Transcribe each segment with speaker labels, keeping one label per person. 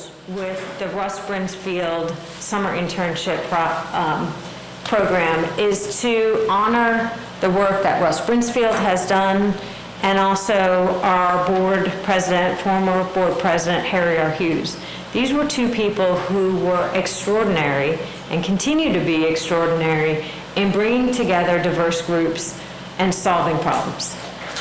Speaker 1: goals with the Russ Brinsfield Summer Internship Program is to honor the work that Russ Brinsfield has done, and also our board president, former board president, Harry R. Hughes. These were two people who were extraordinary and continue to be extraordinary in bringing together diverse groups and solving problems.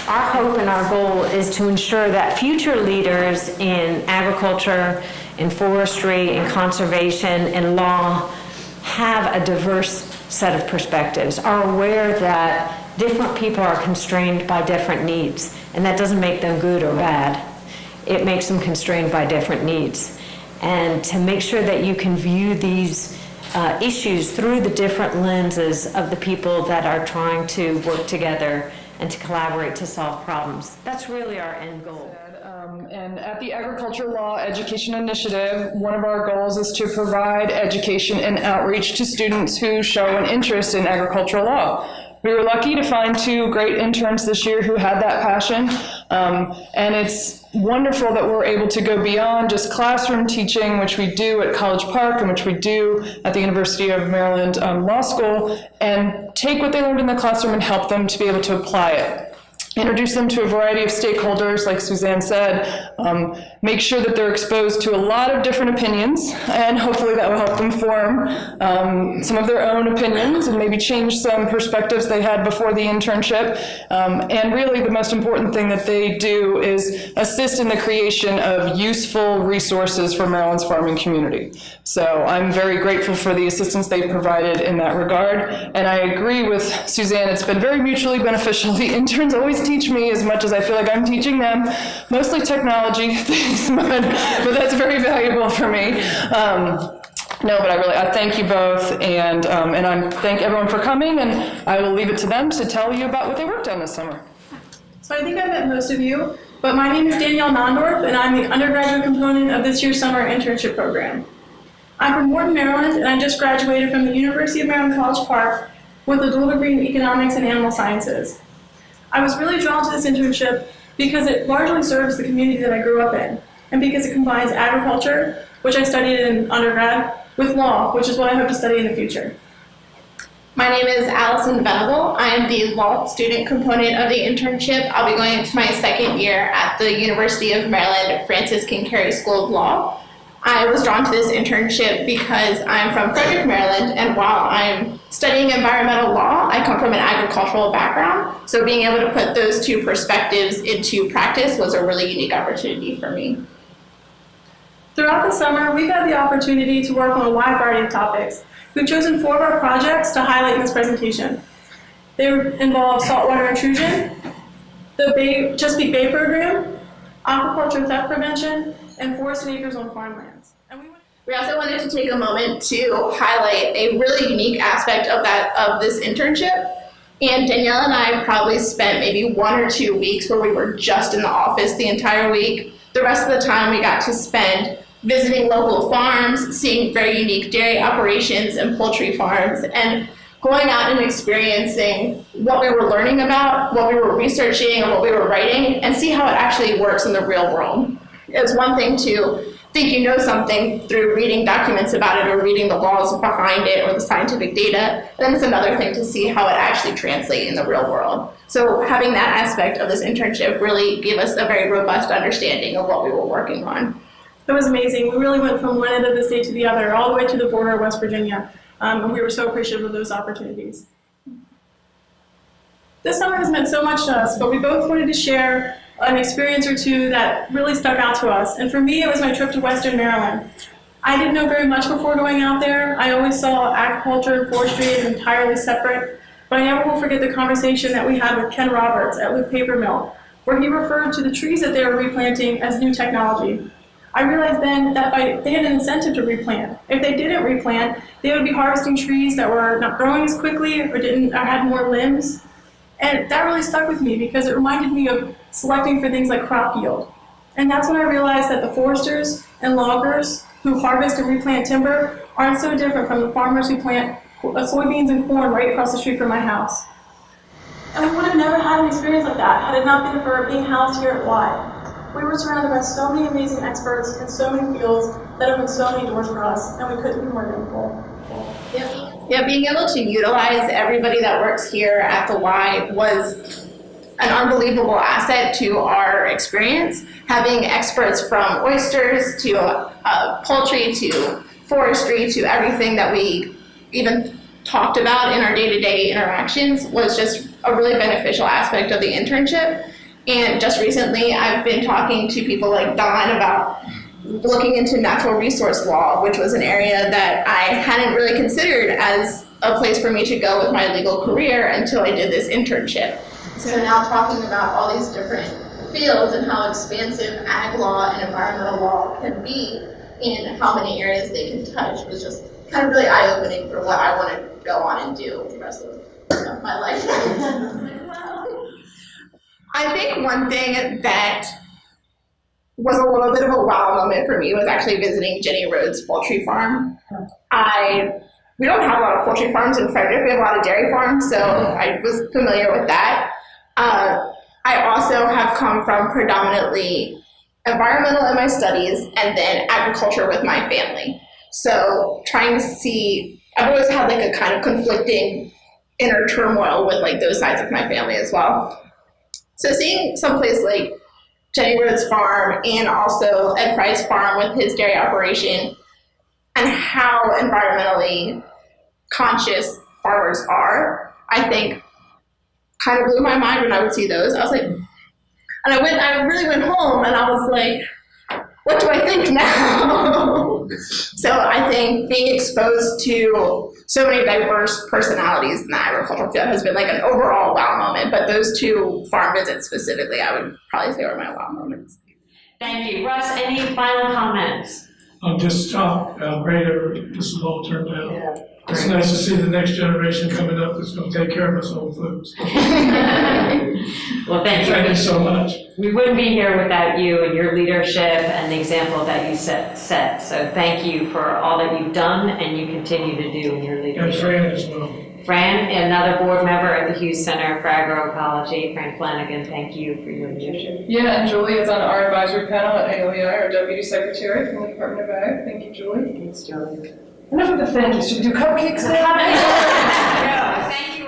Speaker 1: Our hope and our goal is to ensure that future leaders in agriculture, in forestry, in conservation, in law have a diverse set of perspectives, are aware that different people are constrained by different needs, and that doesn't make them good or bad. It makes them constrained by different needs. And to make sure that you can view these issues through the different lenses of the people that are trying to work together and to collaborate to solve problems. That's really our end goal.
Speaker 2: And at the Agriculture Law Education Initiative, one of our goals is to provide education and outreach to students who show an interest in agricultural law. We were lucky to find two great interns this year who had that passion, and it's wonderful that we're able to go beyond just classroom teaching, which we do at College Park and which we do at the University of Maryland Law School, and take what they learned in the classroom and help them to be able to apply it. Introduce them to a variety of stakeholders, like Suzanne said, make sure that they're exposed to a lot of different opinions, and hopefully that will help them form some of their own opinions and maybe change some perspectives they had before the internship. And really the most important thing that they do is assist in the creation of useful resources for Maryland's farming community. So I'm very grateful for the assistance they provided in that regard, and I agree with Suzanne, it's been very mutually beneficial. The interns always teach me as much as I feel like I'm teaching them, mostly technology things, but that's very valuable for me. No, but I thank you both, and I thank everyone for coming, and I will leave it to them to tell you about what they worked on this summer.
Speaker 3: So I think I met most of you, but my name is Danielle Naundorf, and I'm the undergraduate component of this year's summer internship program. I'm from Morton, Maryland, and I just graduated from the University of Maryland College Park with a dual degree in economics and animal sciences. I was really drawn to this internship because it largely serves the community that I grew up in, and because it combines agriculture, which I studied in undergrad, with law, which is what I hope to study in the future.
Speaker 4: My name is Alison Venable. I am the law student component of the internship. I'll be going into my second year at the University of Maryland Francis King Carey School of Law. I was drawn to this internship because I'm from Frederick, Maryland, and while I'm studying environmental law, I come from an agricultural background, so being able to put those two perspectives into practice was a really unique opportunity for me.
Speaker 3: Throughout the summer, we've had the opportunity to work on a wide variety of topics. We've chosen 4 of our projects to highlight in this presentation. They involve saltwater intrusion, the Chesapeake Bay Program, aquaculture theft prevention, and forest and acres on farmlands.
Speaker 4: We also wanted to take a moment to highlight a really unique aspect of this internship. And Danielle and I probably spent maybe 1 or 2 weeks where we were just in the office the entire week. The rest of the time we got to spend visiting local farms, seeing very unique dairy operations and poultry farms, and going out and experiencing what we were learning about, what we were researching, and what we were writing, and see how it actually works in the real world. It's one thing to think you know something through reading documents about it or reading the laws behind it or the scientific data, and then it's another thing to see how it actually translates in the real world. So having that aspect of this internship really gave us a very robust understanding of what we were working on.
Speaker 3: It was amazing. We really went from one end of the state to the other, all the way to the border of West Virginia, and we were so appreciative of those opportunities. This summer has meant so much to us, but we both wanted to share an experience or two that really stuck out to us. And for me, it was my trip to Western Maryland. I didn't know very much before going out there. I always saw agriculture and forestry as entirely separate, but I never will forget the conversation that we had with Ken Roberts at Luke Paper Mill, where he referred to the trees that they were replanting as new technology. I realized then that they had an incentive to replant. If they didn't replant, they would be harvesting trees that were not growing as quickly or had more limbs. And that really stuck with me because it reminded me of selecting for things like crop yield. And that's when I realized that the foresters and loggers who harvest and replant timber aren't so different from the farmers who plant soybeans and corn right across the street from my house. And I would have never had an experience like that had it not been for being housed here at Y. We were surrounded by so many amazing experts in so many fields that opened so many doors for us, and we couldn't be more thankful.
Speaker 4: Yeah, being able to utilize everybody that works here at the Y was an unbelievable asset to our experience. Having experts from oysters to poultry to forestry to everything that we even talked about in our day-to-day interactions was just a really beneficial aspect of the internship. And just recently, I've been talking to people like Don about looking into natural resource law, which was an area that I hadn't really considered as a place for me to go with my legal career until I did this internship. So now talking about all these different fields and how expansive ag law and environmental law can be and how many areas they can touch was just kind of really eye-opening for what I want to go on and do the rest of my life. I think one thing that was a little bit of a wow moment for me was actually visiting Jenny Rhodes' poultry farm. We don't have a lot of poultry farms in Frederick. We have a lot of dairy farms, so I was familiar with that. I also have come from predominantly environmental in my studies and then agriculture with my family. So trying to see, I've always had like a kind of conflicting inner turmoil with like those sides of my family as well. So seeing someplace like Jenny Rhodes' farm and also Ed Fry's farm with his dairy operation and how environmentally conscious farmers are, I think kind of blew my mind when I would see those. I was like, and I really went home and I was like, what do I think now? So I think being exposed to so many diverse personalities in the agricultural field has been like an overall wow moment, but those two farm visits specifically, I would probably say were my wow moments.
Speaker 1: Thank you. Russ, any final comments?
Speaker 5: I'm just shocked how great this has all turned out. Yeah. It's nice to see the next generation coming up that's going to take care of us old folks.
Speaker 1: Well, thank you.
Speaker 5: Thank you so much.
Speaker 1: We wouldn't be here without you and your leadership and the example that you set. So thank you for all that you've done and you continue to do in your leadership.
Speaker 5: And Fran as well.
Speaker 1: Fran, another board member at the Hughes Center for Agro-Ecology, Fran Flanagan, thank you for your leadership.
Speaker 2: Yeah, and Julie is on our advisory panel at ALEI, our Deputy Secretary from the Department of Ag. Thank you, Julie.
Speaker 1: Thanks, Julie.
Speaker 2: Enough of the thank yous. Should we do cupcakes now?
Speaker 1: Yeah, thank you.